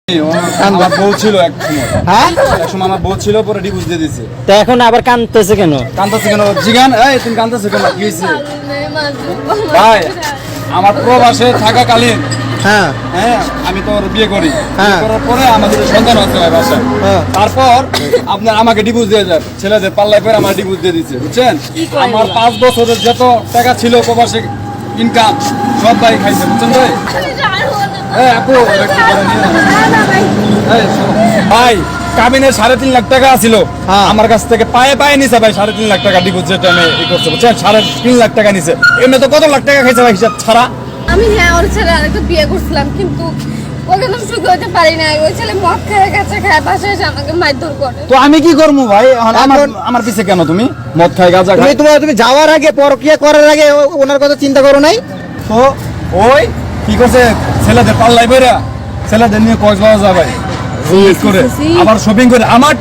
আমার বউ ছিল এক সময় আমার বউ ছিল পরে ডিভোর্স দিয়ে দিছে। তো এখন আবার কাঁদতেছে কেন? জিগান তুমি কাঁদতেছো কেন? কি হয়েছে ভাই? আমার প্রবাসে থাকাকালীন হ্যাঁ আমি তো বিয়ে করি, করার পরে আমাদের সন্তান হচ্ছে ভাই বাসায়। তারপর আপনার আমাকে ডিভোর্স দিয়ে যায়, ছেলেদের পাল্লায় পরে আমার ডিভোর্স দিয়ে দিচ্ছে, বুঝছেন? আমার 5 বছরের যত টাকা ছিল প্রবাসে ইনকাম সব ভাই খাইছে, বুঝছেন ভাই? ভাই কাবিনের 3.5 লাখ টাকা ছিল আমার কাছ থেকে, পায়ে পায়ে নিছে ভাই 3.5 লাখ টাকা ডিভোর্স যেটা আমি ই করছে, বুঝছেন? 3.5 লাখ টাকা নিছে। এমনি তো কত লাখ টাকা খাইছে ভাই হিসাব ছাড়া। আমি ওর ছেলে আরেকটা বিয়ে করছিলাম, কিন্তু ওকে তো সুখী হতে পারি না। ওই ছেলে মদ খায় গাছে খায়, বাসায় এসে আমাকে মারধর করে। তো আমি কি করবো ভাই? আমার পিছে কেন তুমি? মদ খায় গাঁজা খায়। তুমি যাওয়ার আগে পরকিয়া করার আগে ওনার কথা চিন্তা করো নাই? তো ওই কি করছে, ছেলেদের পাল্লায় বেরা ছেলেদের নিয়ে কক্সবাজার যায় ভাই করে, আবার শপিং করে। আমার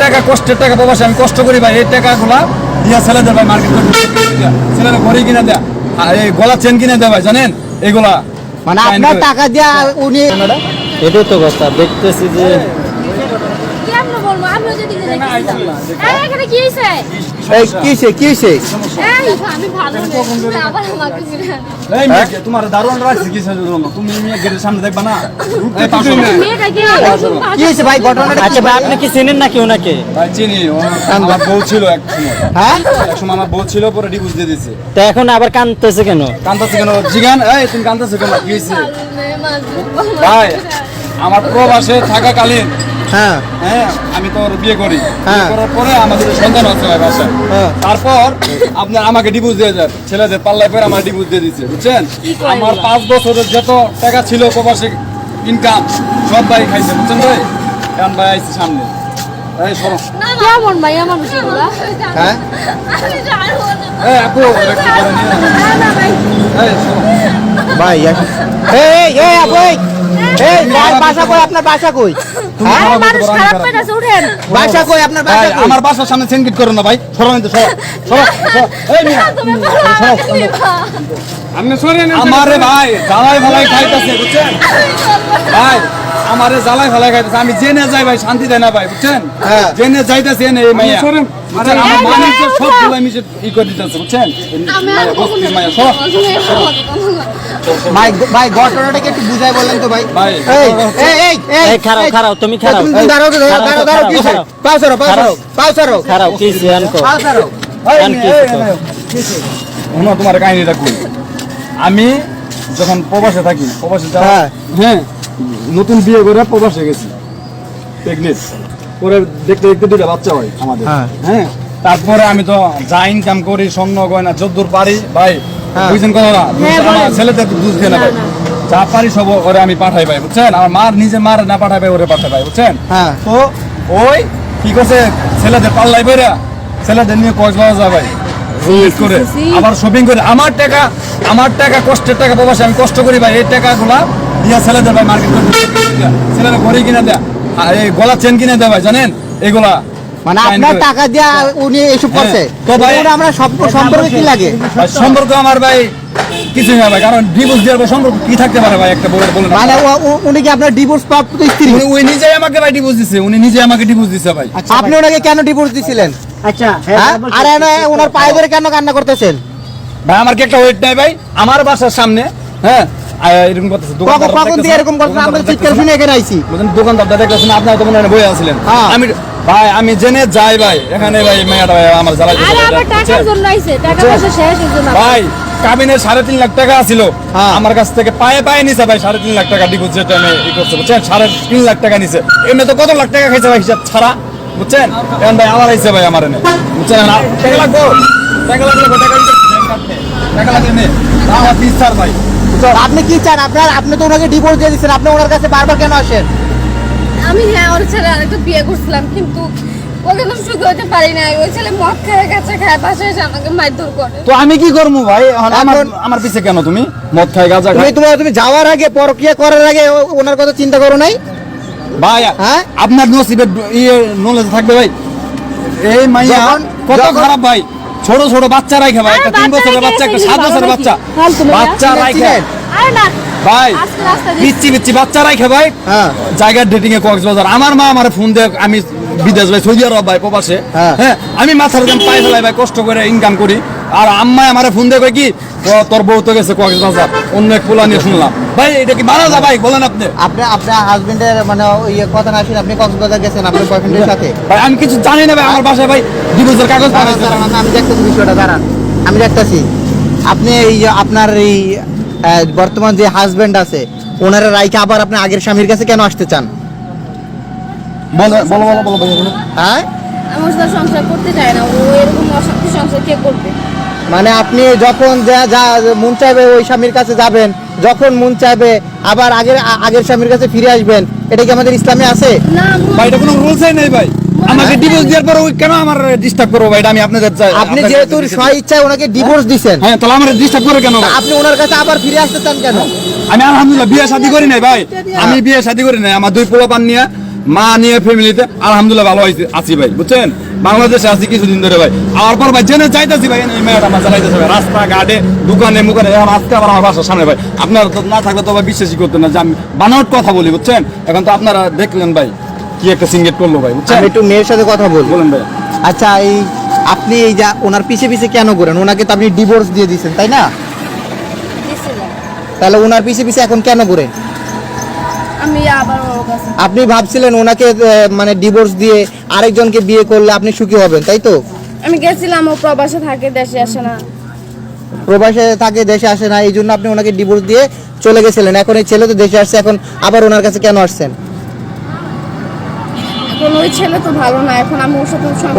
টাকা কষ্টের টাকা প্রবাসে আমি কষ্ট করি ভাই, এই টাকাগুলা দিয়া ছেলেদের ভাই মার্কেট করে ছেলেদের ঘড়ি কিনে দেয়া, এই গলা চেন কিনে দেয় ভাই, জানেন? এগুলা মানে আপনার টাকা দিয়া উনি, এটাই তো কথা দেখতেছি যে কেমন বলবো। আমি যদি এখানে কি হইছে? কি হইছে? আমি ভালো না, তুমি আবার আমাকে ফিরে এই মেয়ে তোমার দারুণ রাখছি কিসের জন্য? তুমি মেয়ে গেটের সামনে দেখবা না? মেয়েটা কি হইছে ভাই ঘটনাটা? আচ্ছা ভাই আপনি কি চেনেন নাকি ওনাকে? ভাই চিনি, আমার বউ ছিল এক সময় আমার বউ ছিল পরে ডিভোর্স দিয়ে দিছে। তো এখন আবার কাঁদতেছে কেন? জিগান তুমি কাঁদতেছো কেন? কি হয়েছে ভাই? আমার প্রবাসে থাকাকালীন আমি তো বিয়ে করি, করার পরে আমাদের সন্তান হচ্ছে ভাই বাসায়। তারপর আপনার আমাকে ডিভোর্স দিয়ে যায়, ছেলেদের পাল্লায় পরে আমার ডিভোর্স দিয়ে দিচ্ছে, বুঝছেন? আমার 5 বছরের যত টাকা ছিল প্রবাসে ইনকাম সব ভাই খাইছে, বুঝছেন ভাই? এখন ভাই আইছে সামনে। কেমন ভাই আমার বিষয়গুলো? ভাই বাসা কই? আপনার বাসা কই? মানুষ খারাপ পেয়েছে, উঠেন। বাসা কই আপনার? বাসা কই? আমার বাসার সামনে সেনকিট করো না ভাই, সরান তো, আমারে ভাই জ্বালাই ভালাই খাইতেছে, বুঝছেন ভাই? আমারে জ্বালাই ভালাই খাইতেছে, আমি জেনে যাই ভাই, শান্তি দেয় না ভাই, বুঝছেন? জেনে যাইতেছে এই মাইয়া, বুঝছেন? আমার মানুষ সব গুলাই মিশে ই করে দিতেছে, বুঝছেন? ভাই ঘটনাটাকে একটু বুঝাই বললেন তো ভাই। ভাই খারাপ তুমি খারাপ, তোমার কাহিনীটা কই। আমি যখন প্রবাসে থাকি, নতুন বিয়ে করে প্রবাসে গেছি, প্রেগনেন্ট পরে দেখতে দেখতে 2টা বাচ্চা হয় আমাদের। তারপরে আমি তো যা ইনকাম করি, স্বর্ণ গয়না যদ্দূর পারি ভাই, বুঝছেন কথা না? আমার ছেলেদের দুধ খেয়ে না ভাই, যা পারি সব ওরে আমি পাঠাই ভাই, বুঝছেন? আমার নিজে মার না পাঠাই ভাই, ওরে পাঠাই ভাই, বুঝছেন? তো ওই কি করছে, ছেলেদের পাল্লায় বেরা ছেলেদের নিয়ে কক্সবাজার যায় ভাই করে, আবার শপিং করে। আমার টাকা কষ্টের টাকা প্রবাসে আমি কষ্ট করি ভাই, এই টাকাগুলা দিয়া ছেলেদের ভাই মার্কেট করে ছেলেদের ঘড়ি কিনে দেয়া, এই গলা চেন কিনে দেয় ভাই, জানেন? এগুলা মানে আপনার টাকা দিয়া উনি এসব করছে। তো ভাই আমরা সম্পর্ক কি লাগে? সম্পর্ক আমার ভাই কিছুই না ভাই, কারণ ডিভোর্স দেওয়ার পর সম্পর্ক কি থাকতে পারে ভাই? একটা বলে মানে উনি কি আপনার ডিভোর্স প্রাপ্ত স্ত্রী? উনি নিজেই আমাকে ভাই ডিভোর্স দিছে, ভাই। আপনি ওনাকে কেন ডিভোর্স দিছিলেন? আচ্ছা আর ওনার পায়ে ধরে কেন কান্না করতেছেন ভাই? আমার কি একটা ওয়েট নাই ভাই? আমার বাসার সামনে এরকম করতেছে, কখন দিয়ে এরকম করতেছে? আমরা চিৎকার শুনে এখানে আইছি, দোকানদারটা দেখতেছেন, আপনারা তো মনে হয় বইয়া আছিলেন। আমি ভাই আমি জেনে যাই ভাই, এখানে ভাই মেয়েটা ভাই আমার জ্বালাই ভাই। কাবিনের 3.5 লাখ টাকা ছিল আমার কাছ থেকে, পায়ে পায়ে নিছে ভাই 3.5 লাখ টাকা ডিভোর্স যেটা আমি ই করছে, বুঝছেন? 3.5 লাখ টাকা নিছে। এমনি তো কত লাখ টাকা খাইছে ভাই হিসাব ছাড়া, বুঝছেন? এখন ভাই আবার আইছে ভাই আমার এনে, বুঝছেন? টাকা লাগবে, টাকা লাগবে আমার 30 ভাই। আপনি কি চান? আপনি তো ওনাকে ডিভোর্স দিয়ে দিচ্ছেন, আপনি ওনার কাছে বারবার কেন আসেন? আমি ওর ছেলে আরেকটা বিয়ে করছিলাম, কিন্তু ওকে তো সুখী হতে পারি না। ওই ছেলে মদ খায় গাছে খায়, বাসায় এসে আমাকে মারধর করে। তো আমি কি করবো ভাই? আমার পিছে কেন তুমি? মদ খায় গাঁজা খায়। তুমি যাওয়ার আগে পরকিয়া করার আগে ওনার কথা চিন্তা করো নাই ভাই? আপনার নসিবে নলেজ থাকবে ভাই। এই মাইয়া কত খারাপ ভাই, ছোট ছোট বাচ্চা রাখে ভাই, একটা 3 বছরের বাচ্চা, একটা 7 বছরের বাচ্চা রাখে। আরে না ভাই আজকে রাস্তা দিয়ে পিচ্ছি পিচ্ছি বাচ্চা রাখে ভাই হ্যাঁ জায়গার ডেটিং এ কক্সবাজার আমার মা আমার ফোন দিয়ে আমি বিদেশ ভাই সৌদি আরব ভাই প্রবাসে হ্যাঁ। হ্যাঁ আমি মাথার দাম পাই ফেলাই ভাই কষ্ট করে ইনকাম করি আর আম্মা আমার ফোন দিয়ে কয় কি ও, তোর বউ তো গেছে কক্সবাজার অন্য এক পোলা নিয়ে শুনলাম ভাই এটা কি মানা যা ভাই বলেন আপনি আপনার হাজবেন্ডের মানে ইয়ে কথা না শুনে আপনি কক্সবাজার গেছেন আপনার বয়ফ্রেন্ডের সাথে? ভাই আমি কিছু জানি না ভাই আমার বাসায় ভাই ডিভোর্সের কাগজ দাঁড়ান, পাঠাইছে দাঁড়ান, আমি দেখতেছি বিষয়টা, দাঁড়ান আমি দেখতেছি। আপনি এই যে আপনার এই বর্তমান যে হাজবেন্ড আছে ওনারা রাইকে আবার আপনি আগের স্বামীর কাছে কেন আসতে চান? বলো বলো বলো বলো বলো বলো। হ্যাঁ আমার সাথে সংসার করতে চায় না, ও এরকম অশান্তি সংসার কে করবে? মানে আপনি যখন যা যা মন চাইবে ওই স্বামীর কাছে যাবেন, যখন মন চাইবে আবার আগের স্বামীর কাছে ফিরে আসবেন, এটা কি আমাদের ইসলামে আছে? না ভাই এটা কোনো রুলসই নেই ভাই আমাকে ডিভোর্স দেওয়ার পর ওই কেন আমার ডিস্টার্ব করবো ভাই এটা আমি আপনাদের আপনি যেহেতু স্ব ইচ্ছায় ওনাকে ডিভোর্স দিছেন, হ্যাঁ তাহলে আমার ডিস্টার্ব করে কেন ভাই? আপনি ওনার কাছে আবার ফিরে আসতে চান কেন? আমি আলহামদুলিল্লাহ বিয়ে শাদী করি নাই ভাই আমি বিয়ে শাদী করি নাই আমার দুই পোলাপান নিয়ে মা নিয়ে ফ্যামিলিতে আলহামদুলিল্লাহ ভালো আছি ভাই বুঝছেন বাংলাদেশে আছি কিছুদিন ধরে ভাই আর পর ভাই জেনে চাইতেছি ভাই এই মেয়েটা আমার চালাইতেছে ভাই রাস্তা ঘাটে দোকানে মুখানে এখন আজকে আবার আমার বাসার সামনে ভাই আপনারা তো না থাকলে তো ভাই বিশ্বাসই করতেন না যে আমি বানাওয়াট কথা বলি বুঝছেন এখন তো আপনারা দেখলেন ভাই কি একটা সিঙ্গেট করলো ভাই বুঝছেন আমি একটু মেয়ের সাথে কথা বলবো। বলেন ভাই আচ্ছা এই আপনি এই যা ওনার পিছে পিছে কেন করেন? ওনাকে তো আপনি ডিভোর্স দিয়ে দিয়েছেন তাই না? দিছিলাম। তাহলে ওনার পিছে পিছে এখন কেন করেন? আমি আবার ওর কাছে আপনি ভাবছিলেন ওনাকে মানে ডিভোর্স দিয়ে আরেকজনকে বিয়ে করলে আপনি সুখী হবেন তাই তো? আমি গেছিলাম, ও প্রবাসে থাকে, দেশে আসে না। প্রবাসে থাকে দেশে আসে না, এই জন্য আপনি ওনাকে ডিভোর্স দিয়ে চলে গেছিলেন। এখন এই ছেলে তো দেশে আসছে, এখন আবার ওনার কাছে কেন আসছেন? এখন ওই ছেলে তো ভালো না, এখন আমি ওর সাথে সংসার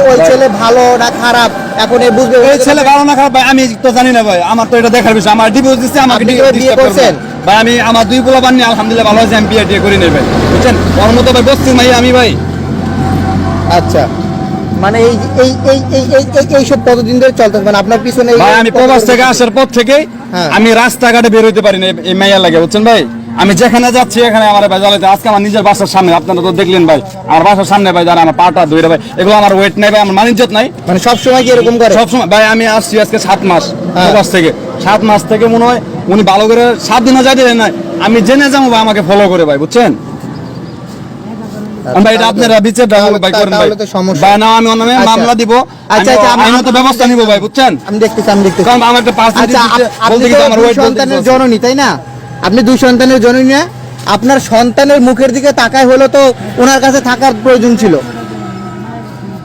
ওই ছেলে ভালো না খারাপ এখন এ বুঝবে। ওই ছেলে ভালো না খারাপ ভাই আমি তো জানি না ভাই আমার তো এটা দেখার বিষয় আমার ডিভোর্স দিচ্ছে আমাকে আপনি তো বিয়ে করছেন? ভাই আমি আমার দুই পোলাপান নিয়ে আলহামদুলিল্লাহ ভালো আছে আমি বিয়ে টিয়ে করি নাই ভাই বুঝছেন ওর মতো ভাই বসছি ভাই আমি ভাই আচ্ছা মানে এই এই এই এই এই এই- এইসব কতদিন ধরে চলতেছে মানে আপনার পিছনে ভাই আমি প্রবাস থেকে আসার পর থেকে হ্যাঁ। আমি রাস্তাঘাটে বের হইতে পারি না এই মাইয়া লাগে বুঝছেন ভাই আমি যেখানে যাচ্ছি এখানে আমার ভাই জ্বালাইতে আজকে আমার নিজের বাসার সামনে আপনারা তো দেখলেন ভাই আমার বাসার সামনে ভাই যারা আমার পাটা ধরে ভাই এগুলো আমার ওয়েট নাই ভাই আমার মানিজ্জত নাই মানে সব সময় কি এরকম করে? সবসময় ভাই আমি আসছি আজকে 7 মাস হ্যাঁ। প্রবাস থেকে 7 মাস থেকে মনে হয় উনি ভালো করে 7 দিনও যাইতে দেন নাই আমি জেনে যাবো ভাই আমাকে ফলো করে ভাই বুঝছেন ভাই এটা আপনারা বিচার ভাই করেন ভাই তাহলে তো সমস্যা। ভাই না আমি ওর নামে আচ্ছা। মামলা দিব আচ্ছা, আচ্ছা, আমি- আইনত ব্যবস্থা নিব ভাই বুঝছেন আমি দেখতেছি কারণ আমার একটা পার্সেন্ট আচ্ছা আপনি তো আমার দুই ওয়েট সন্তানের জননী তাই না? আপনি দুই সন্তানের জননী না? আপনার সন্তানের মুখের দিকে তাকায় হলো তো ওনার কাছে থাকার প্রয়োজন ছিল।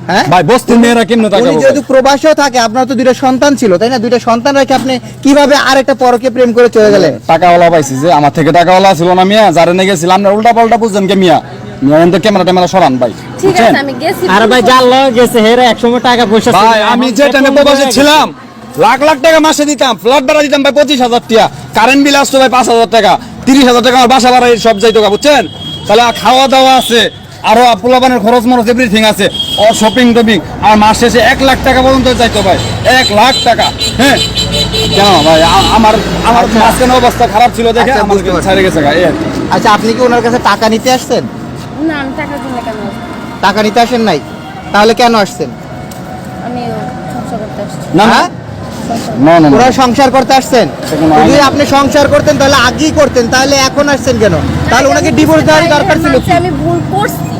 হ্যাঁ ভাই বস্তির মেয়েরা কেমনে উনি তাকাবো যেহেতু প্রবাসেও থাকে আপনার তো দুইটা সন্তান ছিল তাই না? দুইটা সন্তান রেখে আপনি কিভাবে আরেকটা পরকে প্রেম করে চলে গেলেন? টাকাওয়ালা পাইছি যে আমার থেকে টাকাওয়ালা ছিল না মিয়া যারা নিয়ে গেছিলাম না উল্টা পাল্টা বুঝছেন কে মিয়া মিয়া এনতে ক্যামেরা ট্যামেরা সরান ভাই ঠিক বুঝছেন আছে আমি গেছি। আর ভাই যার লয় গেছে হেরা একসময় টাকা পয়সা ছিল। ভাই আমি যে টাইমে প্রবাসে ছিলাম লাখ লাখ টাকা মাসে দিতাম ফ্ল্যাট ভাড়া দিতাম ভাই 25,000 টাকা কারেন্ট বিল আসতো ভাই 5,000 টাকা 30,000 টাকা আমার বাসা ভাড়া এই সব যাইতো গা, বুঝছেন তাহলে খাওয়া দাওয়া আছে আরো পোলাপানের খরচ মরচ এভরিথিং আছে ও শপিং টপিং আর মাস শেষে 1 লাখ টাকা পর্যন্ত চাইতো ভাই 1 লাখ টাকা হ্যাঁ কেন ভাই আমার মাঝখানে অবস্থা খারাপ ছিল দেখে আচ্ছা, আমার বুঝতে পারছি। ছেড়ে গেছে গা, এই আর কি। আচ্ছা আপনি কি ওনার কাছে টাকা নিতে আসছেন? না আমি টাকার জন্য কেন আসবো? টাকা নিতে আসেন নাই, তাহলে কেন আসছেন? আমি সংসার করতে আসছি। না না হ্যাঁ? সংসার। না না ওরা সংসার করতে আসছেন? সেখানে যদি আইন- আপনি সংসার করতেন তাহলে আগেই করতেন, তাহলে এখন আসছেন কেন? তাহলে ওনাকে ডিভোর্স দেওয়ার দরকার ছিল কি? আমি ভুল করছি,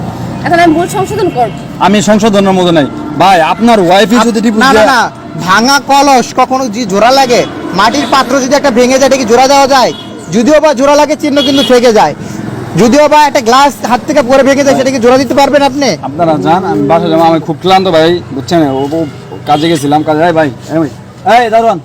এখন আমি ভুল সংশোধন করব। আমি সংশোধনের মধ্যে নাই ভাই আপনার ওয়াইফই যদি ডিভোর্স না না দেয় না, ভাঙা কলস কখনো যে জোড়া লাগে, মাটির পাত্র যদি একটা ভেঙে যায় এটা কি জোড়া দেওয়া যায়? যদিও বা জোড়া লাগে চিহ্ন কিন্তু থেকে যায়, যদিও বা একটা গ্লাস হাত থেকে পরে ভেঙে যায় সেটা কি জোড়া দিতে পারবেন আপনি? আপনারা যান আমি বাসা যাবো আমি খুব ক্লান্ত ভাই বুঝছেন ও কাজে গেছিলাম কাজে এই ভাই এই দারোয়ান